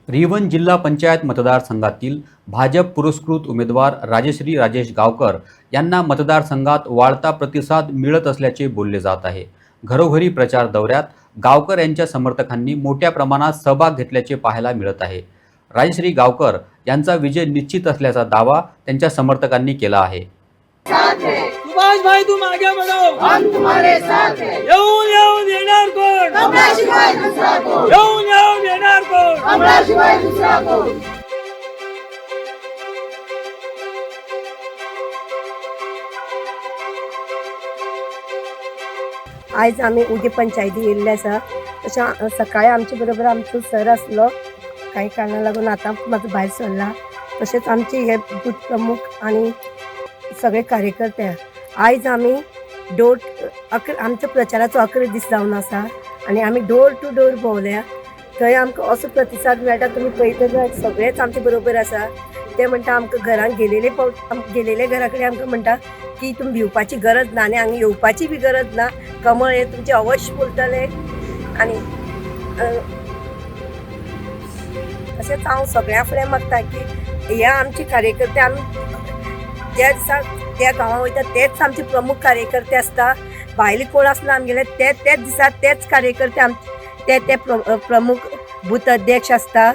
रिवण जिल्हा पंचायत मतदारसंघातील भाजप पुरस्कृत उमेदवार राजश्री राजेश गावकर यांना मतदारसंघात वाढता प्रतिसाद मिळत असल्याचे बोलले जात आहे। घरोघरी प्रचार दौऱ्यात गावकर यांच्या समर्थकांनी मोठ्या प्रमाणात सहभाग घेतल्याचे पाहायला मिळत आहे। राजश्री गावकर यांचा विजय निश्चित असल्याचा दावा त्यांच्या समर्थकांनी केला आहे। सुभाष भाई तुम आगे बढ़ो, हम तुम्हारे साथ हैं। येऊन येणार कोण, कमळाशिवाय दुसरा कोण, येऊन येणार कोण, कमळाशिवाय दुसरा कोण। आज आम्ही उगे पंचायती येयल्ले आसा। तशें सकाळी आमचे बरोबर आमचो सर आसलो, काही कारणां लागून आतां म्हाजो भायर सरला। तशेंच आमचे हे बूथ प्रमुख आनी सगळे कार्यकर्ते आयज आमी आमचो प्रचाराचो 11 दीस जावन आसा आनी आमी डोर टू डोर भोंवल्या। थंय आमकां असो प्रतिसाद मेळटा, तुमी पळयतले सगळेच आमचे बरोबर आसा। ते म्हणटा आमकां घरान गेलेले घरा कडेन आमकां म्हणटा की तुमी भिवपाची गरज ना आनी हांगा येवपाची बी गरज ना, कमळ हे तुमचे अवश्य फुलतले। आनी तशेंच हांव सगळ्यां फुडें मागता की हे आमचे कार्यकर्ते आमी ज्या दिसा त्या गांवां वयता तेच आमचे प्रमुख कार्यकर्ते आसता। भायले कोण आसना आमगेले तेच दिसा तेच कार्यकर्ते ते प्रमुख बूथ अध्यक्ष आसता।